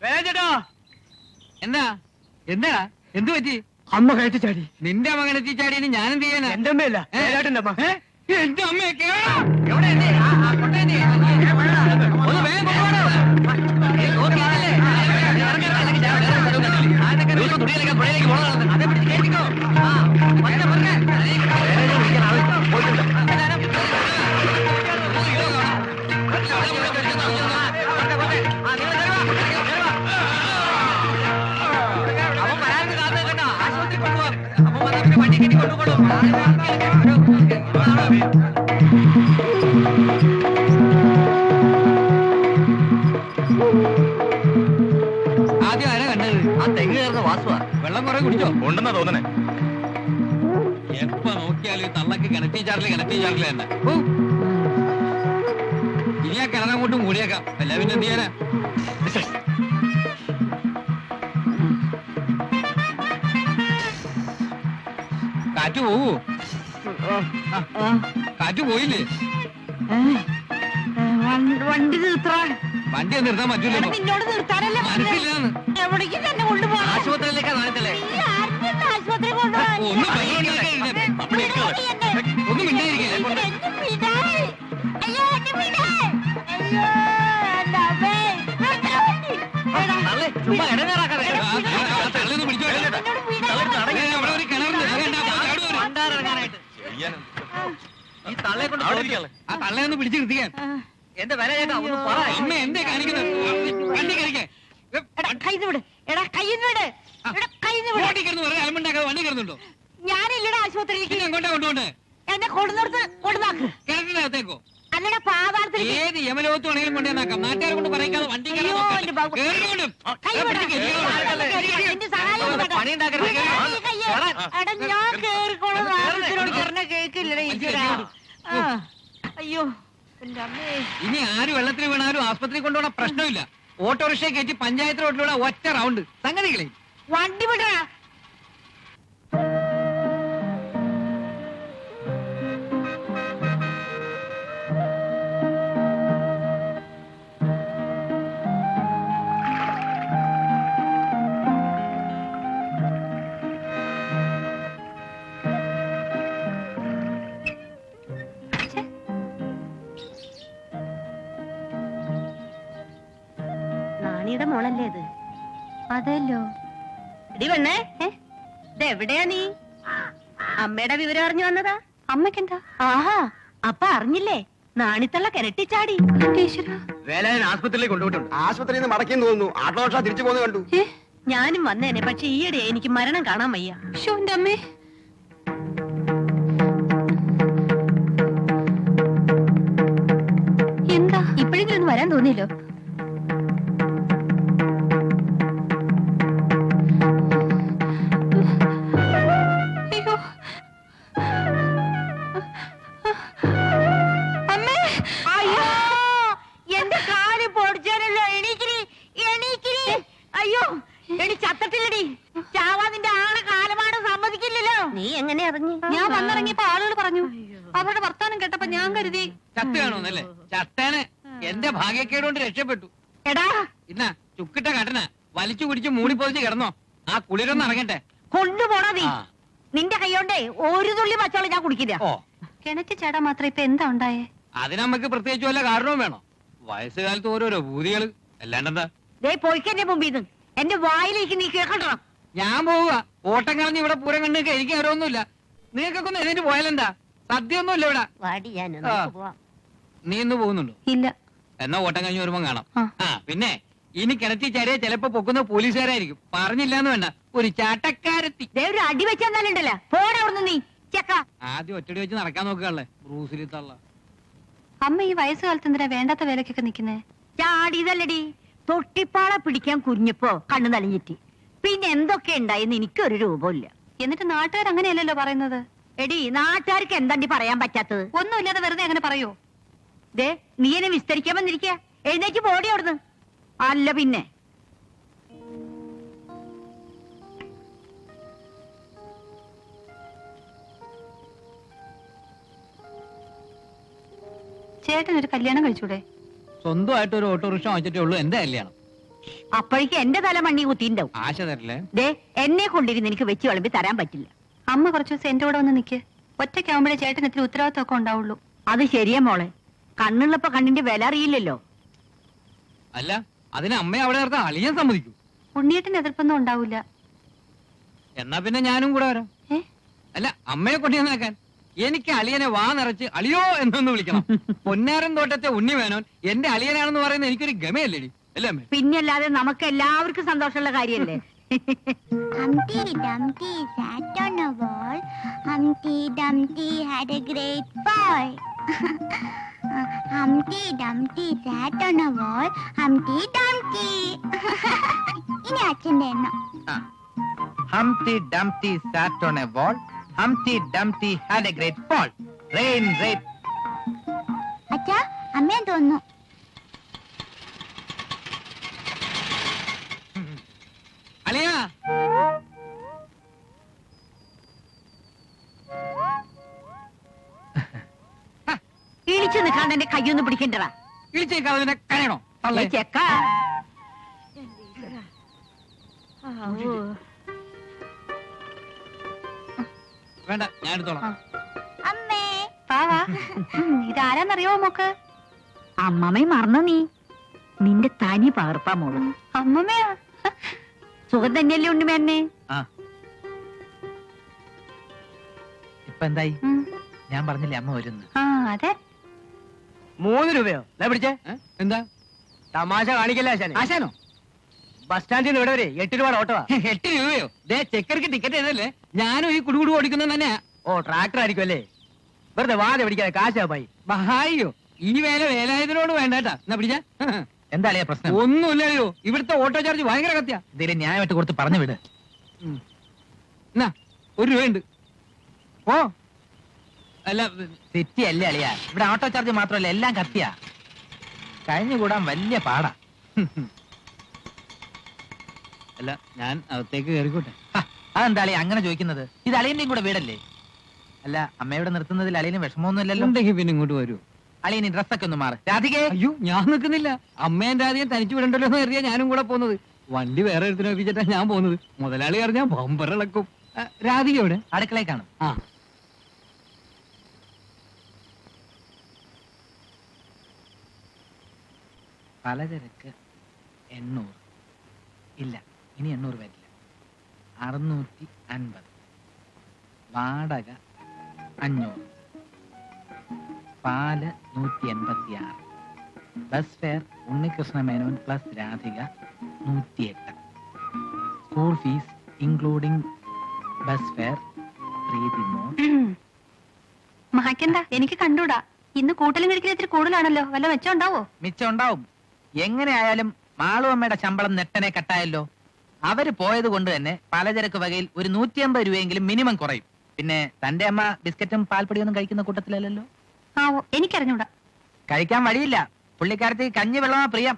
ചേട്ടാ എന്താ എന്താ എന്ത് പറ്റി? അമ്മ കയറ്റി ചാടി. നിന്റെ അമ്മ കിണറ്റി ചാടിയെന്ന് ഞാൻ എന്ത് ചെയ്യാനാ? എന്റെ അമ്മയല്ല, ഏലാട്ടന്റെ അമ്മ. എന്റെ അമ്മയൊക്കെ ഒന്ന് വേഗം കൊണ്ടുപോകണം. തുണിയിലേക്ക് പുഴയിലേക്ക് പോകണം. അതേ പിടിച്ച് കേട്ടിക്കോ. വണ്ടി കെട്ടി കൊണ്ടുപോകണം. ആദ്യം ആരാ കണ്ടത്? ആ തെങ്ങ് കയറുന്ന വാസുവാ. വെള്ളം കുറെ കുടിച്ചോ? ഉണ്ടെന്നാ തോന്നണേ. എപ്പ നോക്കിയാലും ഈ തള്ളക്ക് കിണറ്റി ചാറില് തന്നെ. ഇനി ആ കിണറങ്ങോട്ട് മൂടിയേക്കാം. അല്ല പിന്നെ എന്ത് ചെയ്യാനാ? കാറ്റ് പോവൂ? കാറ്റ് പോയില്ലേ? വണ്ടി നിർത്താ. വണ്ടി നിർത്താൻ പറ്റൂല. നിന്നോട് നിർത്താനല്ലേ മനസ്സില്ലാന്ന്. എവിടേക്കും തന്നെ കൊണ്ടുപോകാം. ആശുപത്രിയിലേക്കാ നാളത്തല്ലേ? ആശുപത്രി കൊണ്ടുപോകാൻ ഒന്ന് ഒന്നും മിണ്ടായിരിക്കില്ല. ചുമ്മാ ഇടങ്ങാറാക്കാതെ തള്ളൊന്ന് പിടിച്ചോ. അവിടെ ഒരു കിണറുണ്ട്. ഈ തള്ളയെ കൊണ്ട് ആ തള്ളയൊന്ന് പിടിച്ചു നിർത്തിക്കാൻ. എന്റെ വില ചേട്ടാ ഒന്ന് പറ. അമ്മ എന്തേ കാണിക്കുന്നത്? വണ്ടി കരിക്കേ വണ്ടി കിടന്ന് പറയാൻ അലമ്പുണ്ടാക്കാതെ വണ്ടി കിടന്നുണ്ടോ? ഞാനില്ലടാ ആശുപത്രിയിലേക്ക്. എങ്ങോട്ടാ കൊണ്ടുപോണ്ടേ? എന്നെ കൊടുന്നിടത്ത് കൊടുന്നാക്ക്. കിണറ്റിനകത്തേക്കോ? അല്ലടാ പാതാളത്തിൽ ഏത് യമലോകത്ത് വേണമെങ്കിലും കൊണ്ടുവന്നാക്കാം. നാട്ടുകാരെ കൊണ്ട് പറയിക്കാതെ വണ്ടി ഞാൻ കേറിക്കോളാം. പറഞ്ഞ കേക്കില്ലടേ ഈശ്വരാ. അയ്യോ എന്റെ അമ്മേ. ഇനി ആര് വെള്ളത്തിൽ വീണാലും ആസ്പത്രി കൊണ്ടുപോണ പ്രശ്നമില്ല. ഓട്ടോറിക്ഷ കയറ്റി പഞ്ചായത്ത് റോഡിലൂടെ ഒറ്റ റൗണ്ട് സംഗതികളെ. വണ്ടി വിടാ. റാണിയുടെ മോളല്ലേ ഇത്? അതല്ലോ. ഇടി പെണ്ണേ, ഇതെവിടെയാ നീ? അമ്മയുടെ വിവരം അറിഞ്ഞു വന്നതാ? അമ്മക്കെന്താ? ആഹാ, അപ്പ അറിഞ്ഞില്ലേ? നാണിത്തള്ള കിരട്ടിച്ചാടി. വേലായൻ ആസ്പത്രിയിലേക്ക് കൊണ്ടുപോയിട്ടുണ്ട്. ആശുപത്രിയിൽ നിന്ന് മടക്കിയെന്ന് തോന്നുന്നു. ആട്ടോറിക്ഷ തിരിച്ചു പോകുന്നത് കണ്ടു. ഞാനും വന്നേനെ, പക്ഷെ ഈയിടെ എനിക്ക് മരണം കാണാൻ വയ്യ. എന്റെ അമ്മേ. എന്താ ഇപ്പോഴെങ്കിലും ഒന്ന് വരാൻ തോന്നിയല്ലോ. നീ എങ്ങനെ അറിഞ്ഞു? ഞാൻ വന്നിറങ്ങിയപ്പോ ആളുകൾ പറഞ്ഞു. അവരുടെ വർത്താനം കേട്ടപ്പോ ഞാൻ കരുതി ചത്ത് കാണുമെന്നല്ലേ? ചത്തേനെ. എന്റെ ഭാഗ്യക്കേട് കൊണ്ട് രക്ഷപ്പെട്ടു. എടാ ഇന്നാ ചുക്കിട്ട കട്ടന വലിച്ചു കുടിച്ച് മൂടി പൊതിച്ച് കിടന്നോ. ആ കുളിരൊന്നും ഇറങ്ങട്ടെ. കൊണ്ടുപോണ നീ. നിന്റെ കൈയോണ്ടേ ഒരു തുള്ളി പച്ചവെള്ളം ഞാൻ കുടിക്കില്ല. ഓ, കിണറ്റ് ചേടാൻ മാത്രം ഇപ്പൊ എന്താ ഉണ്ടായേ? അതിന് നമുക്ക് പ്രത്യേകിച്ച് വല്ല കാരണവും വേണോ? വയസ്സുകാലത്ത് ഓരോരോ ഭൂതികള്. അല്ലാണ്ടെന്താ? ദേ പോയിക്കെന്റെ മുമ്പിന്ന് എന്റെ വായിലേക്ക് നീ കേൾക്കണ്ടോ? ഞാൻ പോവുക. ഓട്ടം കളഞ്ഞ് ഇവിടെ പൂരം കണ്ടു എനിക്ക് ഓരോന്നുമില്ല. നിങ്ങൾക്കൊക്കെ ഒന്ന് എഴുന്നേറ്റ് പോയാലെന്താ? സദ്യയൊന്നുമില്ല ഇവിടെ. വാടി ഞാൻ നീ ഇന്ന് പോകുന്നുണ്ടോ? ഇല്ല. എന്നാ ഓട്ടം കഴിഞ്ഞ് വരുമ്പോ കാണാം. ആ. പിന്നെ ഇനി കിണറ്റി ചാടിയ ചിലപ്പോ പൊക്കുന്ന പോലീസുകാരായിരിക്കും. പറഞ്ഞില്ലാന്ന് വേണ്ട, ഒരു ചാട്ടക്കാരത്തി. ഒരു അടി വെച്ചെന്നാലുണ്ടല്ലോ. പോടാ അവിടുന്ന് നീ ചെക്ക. ആദ്യം ഒറ്റടി വെച്ച് നടക്കാൻ നോക്കുകയല്ലേ ബ്രൂസിലി തള്ള. അമ്മ ഈ വയസ്സുകാലത്ത് എന്തിനാ വേണ്ടാത്ത വേലക്കൊക്കെ നിക്കുന്നേ? ചാടിയതല്ലടി, തൊട്ടിപ്പാളെ പിടിക്കാൻ കുരിഞ്ഞപ്പോ കണ്ണു നലിഞ്ഞിട്ട്. പിന്നെ എന്തൊക്കെ ഉണ്ടായെന്ന് എനിക്കൊരു രൂപമില്ല. എന്നിട്ട് നാട്ടുകാർ അങ്ങനെയല്ലല്ലോ പറയുന്നത്. എടി, നാട്ടുകാർക്ക് എന്താണ്ടി പറയാൻ പറ്റാത്തത്? ഒന്നുമില്ലാതെ വെറുതെ അങ്ങനെ പറയോ? ദേ നീ എന്നെ വിസ്തരിക്കാൻ വന്നിരിക്ക. എഴുന്നേറ്റ് പോടി അവിടുന്ന്. അല്ല പിന്നെ ചേട്ടൻ ഒരു കല്യാണം കഴിച്ചൂടെ? സ്വന്തമായിട്ട് ഒരു ഓട്ടോറിക്ഷ വാങ്ങിച്ചിട്ടേ ഉള്ളൂ എന്റെ കല്യാണം. അപ്പോഴേക്കും എന്റെ തല മണ്ണി കുത്തിണ്ടാവും. ആശ തരില്ലേ? ദേ എന്നെ കൊണ്ടിരുന്ന് എനിക്ക് വെച്ച് വിളമ്പി തരാൻ പറ്റില്ല. അമ്മ കുറച്ചു ദിവസം എന്റെ കൂടെ വന്ന് നിൽക്ക്. ഒറ്റയ്ക്കാവുമ്പോഴേ ചേട്ടന് ഇത്തിരി ഉത്തരവാദിത്വം ഒക്കെ ഉണ്ടാവുള്ളൂ. അത് ശരിയാ മോളെ, കണ്ണുള്ളപ്പോ കണ്ണിന്റെ വില അറിയില്ലല്ലോ. അല്ല, അതിന് അമ്മയെ അവിടെ നിർത്താൻ അളിയാൻ സമ്മതിക്കൂ? ഉണ്ണിയേട്ടന് എതിർപ്പൊന്നും ഉണ്ടാവില്ല. എന്നാ പിന്നെ ഞാനും കൂടെ വരാം. അല്ല, അമ്മയെ കൊണ്ടുവന്നേക്കാൻ എനിക്ക് അളിയനെ വാ നിറച്ച് അളിയോ എന്നൊന്ന് വിളിക്കണം. പൊന്നാരൻ തോട്ടത്തെ ഉണ്ണി വേണോൻ എന്റെ അളിയനാണെന്ന് പറയുന്നത് എനിക്കൊരു ഗമയല്ലേടി, അല്ലേ അമ്മേ? പിന്നല്ലാതെ നമുക്ക് എല്ലാവർക്കും സന്തോഷമുള്ള കാര്യല്ലേ. Humpty Dumpty sat on a wall. Humpty Dumpty had a great fall. Humpty Dumpty sat on a wall. Humpty Dumpty. ഇനി അച്ഛൻ്റെ എണ്ണം. Humpty Dumpty sat on a wall. Humpty Dumpty had a great fall. Rain, rain. അച്ഛാ, അമ്മയെ തോന്നുന്നു. അളിയാ, ഇളിച്ചു നിൽക്കാണ്ട് എന്റെ കയ്യൊന്ന് പിടിക്കണ്ടടാ. ഇളിച്ചേക്കാതെ കരയണോ തള്ളേ? ചെക്ക വേണ്ട, ഞാൻ എടുത്തോളാം. അമ്മേ. പാവാ, ഇതാരാന്നറിയോ മോക്ക്? അമ്മമ്മയെ മറന്നോ നീ? നിന്റെ തനി പകർപ്പാ മോള്. അമ്മമ്മയാ? സുഖം തന്നെയല്ലേ ഉണ്ണിമേന്നെ? ഇപ്പൊ എന്തായി? ഉം. ഞാൻ പറഞ്ഞില്ലേ അമ്മ വരുന്നു. ആ അതെ. 3 രൂപയോ? പിടിച്ചേ. എന്താ തമാശ കാണിക്കല്ലേ ആശാനെ? ആശാനോ? ബസ് സ്റ്റാൻഡിൽ നിന്ന് ഇവിടെ വരെ 8 രൂപ ഓട്ടോ. 8 രൂപയോ? ദേ ചെക്കർക്ക് ടിക്കറ്റ് ചെയ്തല്ലേ? ഞാനും ഈ കുടുകുടു ഓടിക്കുന്നത് തന്നെയാ. ഓ, ട്രാക്ടർ ആയിരിക്കും അല്ലേ? വെറുതെ വാദ പിടിക്കാതെ കാശാ പോയി. ബഹായിയോ, ഈ വേലായതിനോട് വേണ്ടാട്ടാ. എന്നാ പിടിച്ച. എന്താ അളിയാ പ്രശ്നം? ഒന്നുമില്ലല്ലോ, ഇവിടുത്തെ ഓട്ടോ ചാർജ് ഭയങ്കര കത്തിയാ. ഇതിൽ ന്യായമായിട്ട് കൊടുത്ത് പറഞ്ഞു വിട്. എന്നാ 1 രൂപയുണ്ട്. ഓ അല്ല, തെറ്റി അല്ലേ അളിയാ? ഇവിടെ ഓട്ടോ ചാർജ് മാത്രമല്ല, എല്ലാം കത്തിയാ. കഴിഞ്ഞുകൂടാൻ വലിയ പാടാ. അല്ല, ഞാൻ അകത്തേക്ക് കയറിക്കോട്ടെ. അതെന്താ അളിയ അങ്ങനെ ചോദിക്കുന്നത്? ഇത് അളിയന്റെയും കൂടെ വീടല്ലേ? അല്ല, അമ്മയോടെ നിർത്തുന്നതിൽ അളിയന് വിഷമമൊന്നുമില്ലല്ലോ? ഉണ്ടെങ്കിൽ പിന്നെ ഇങ്ങോട്ട് വരൂ. അളിയന് ഡ്രസ്സൊക്കെ ഒന്ന് മാറ്. രാധികേ, അയ്യോ, ഞാൻ നിൽക്കുന്നില്ല. അമ്മയും രാധികയും തനിച്ചു വിടണ്ടല്ലോ എന്ന് കരുതിയാ ഞാനും കൂടെ പോകുന്നത്. വണ്ടി വേറെ എടുത്തിനെ ഒപ്പിച്ചിട്ടാ ഞാൻ പോകുന്നത്. മുതലാളി അറിഞ്ഞാൽ ബമ്പറിളക്കും. രാധിക എവിടെ? അടുക്കളയിൽ കാണും. ആ, പലചരക്ക് 800. ഇല്ല, ഇനി 800 വരില്ല. 650. വാടക 500. പാല് 186. Bus fare Unnikrishna Menon plus Radhika 108. School fees including bus fare Preethimon. മഹാക്കെന്താ, എനിക്ക് കണ്ടൂടാ. ഇന്ന് കൂട്ടലും കഴിക്കൽ ഇത്തിരി കൂടുതലാണല്ലോ. വല്ല മെച്ചം ഉണ്ടാവോ? മിച്ചം ഉണ്ടാവും. എങ്ങനെ ആയാലും മാളു അമ്മയുടെ ശമ്പളം നെട്ടനെ കട്ടായല്ലോ. അവര് പോയത് കൊണ്ട് തന്നെ പലചരക്ക് വകയിൽ ഒരു 150 രൂപയെങ്കിലും മിനിമം കുറയും. പിന്നെ തന്റെ അമ്മ ബിസ്ക്കറ്റും പാൽപ്പൊടിയൊന്നും കഴിക്കുന്ന കൂട്ടത്തിലല്ലോ. ആവോ, എനിക്കറിഞ്ഞൂടാ. കഴിക്കാൻ വഴിയില്ല. പുള്ളിക്കാരത്തി കഞ്ഞി വെള്ളമാ പ്രിയം.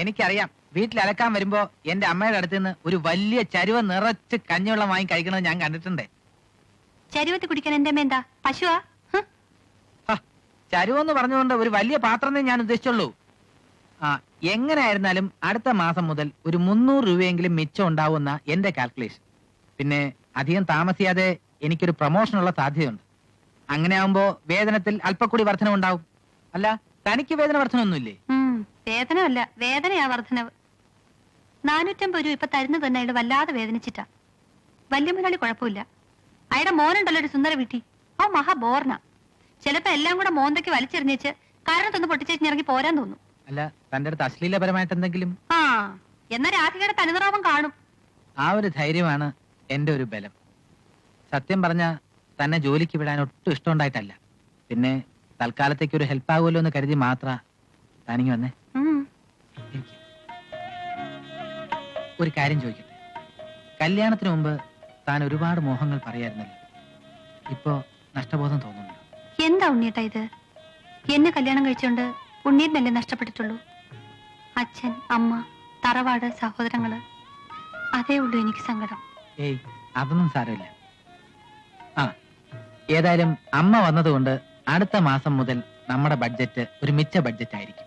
എനിക്കറിയാം. വീട്ടിൽ അലക്കാൻ വരുമ്പോ എന്റെ അമ്മയുടെ അടുത്ത് നിന്ന് ഒരു വലിയ ചരുവ നിറച്ച് കഞ്ഞിവെള്ളം വാങ്ങി കഴിക്കണത് ഞാൻ കണ്ടിട്ടുണ്ട്. ചരുവത്തി കുടിക്കാൻ എന്റെ അമ്മ എന്താ പശുവാ? ചരുവെന്ന് പറഞ്ഞുകൊണ്ട് ഒരു വലിയ പാത്രമേ ഞാൻ ഉദ്ദേശിച്ചുള്ളൂ. എങ്ങനെ ആയിരുന്നാലും അടുത്ത മാസം മുതൽ ഒരു 300 രൂപയെങ്കിലും മിച്ചം ഉണ്ടാവുന്ന എന്റെ കാൽക്കുലേഷൻ. പിന്നെ അധികം താമസിയാതെ എനിക്കൊരു പ്രൊമോഷനുള്ള സാധ്യതയുണ്ട്. അങ്ങനെ ആവുമ്പോ വേതനത്തിൽ അല്പക്കൂടി വർധന ഉണ്ടാവും. അല്ല, തനിക്ക് വേതന വർധന ഒന്നുമില്ലേ? വേതനമല്ല, വേദനയാ വർധനവ്. 450 രൂപ ഇപ്പൊ തരുന്നത് തന്നെ അയാൾ വല്ലാതെ വേദനിച്ചിട്ടാ. വലിയ മുതലാളി കുഴപ്പമില്ല. അയാളുടെ മോനുണ്ടല്ലോ ഒരു സുന്ദര വീട്ടി, ആ മഹാബോർണ. ചിലപ്പോ എല്ലാം കൂടെ മോന്തയ്ക്ക് വലിച്ചെറിഞ്ഞേച്ച് കാരണത്തൊന്ന് പൊട്ടിച്ചേച്ചിറങ്ങി പോരാൻ തോന്നും. അല്ല, തന്റെ അടുത്ത് അശ്ലീലപരമായിട്ട് എന്തെങ്കിലും? എന്നാ രാധികയുടെ തനിനിറാവം കാണും. ആ ഒരു ധൈര്യമാണ് എന്റെ ഒരു ബലം. സത്യം പറഞ്ഞ തന്നെ ജോലിക്ക് വിടാൻ ഒട്ടും ഇഷ്ടമുണ്ടായിട്ടല്ല. പിന്നെ തൽക്കാലത്തേക്ക് ഒരു ഹെൽപ്പ് ആകുമല്ലോ എന്ന് കരുതി മാത്ര താനിങ്ങി വന്നേ. ഇരിക്ക്. ഒരു കാര്യം ചോദിക്കട്ടെ. കല്യാണത്തിന് മുമ്പ് താൻ ഒരുപാട് മോഹങ്ങൾ പറയായിരുന്നല്ലോ. ഇപ്പോ നഷ്ടബോധം തോന്നുന്നുണ്ടോ? എന്താ ഉണ്ണിയേട്ടാ ഇത്? എന്നെ കല്യാണം കഴിച്ചോണ്ട് ഉണ്ണിയേട്ടനല്ലേ നഷ്ടപ്പെട്ടിട്ടുള്ളൂ. അച്ഛൻ, അമ്മ, തറവാട്, സഹോദരങ്ങള്, അതേ ഉള്ളൂ എനിക്ക് സങ്കടം. ഏയ്, അതൊന്നും സാരമില്ല. ഏതായാലും അമ്മ വന്നതുകൊണ്ട് അടുത്ത മാസം മുതൽ നമ്മുടെ ബഡ്ജറ്റ് ഒരു മിച്ച ബഡ്ജറ്റ് ആയിരിക്കും.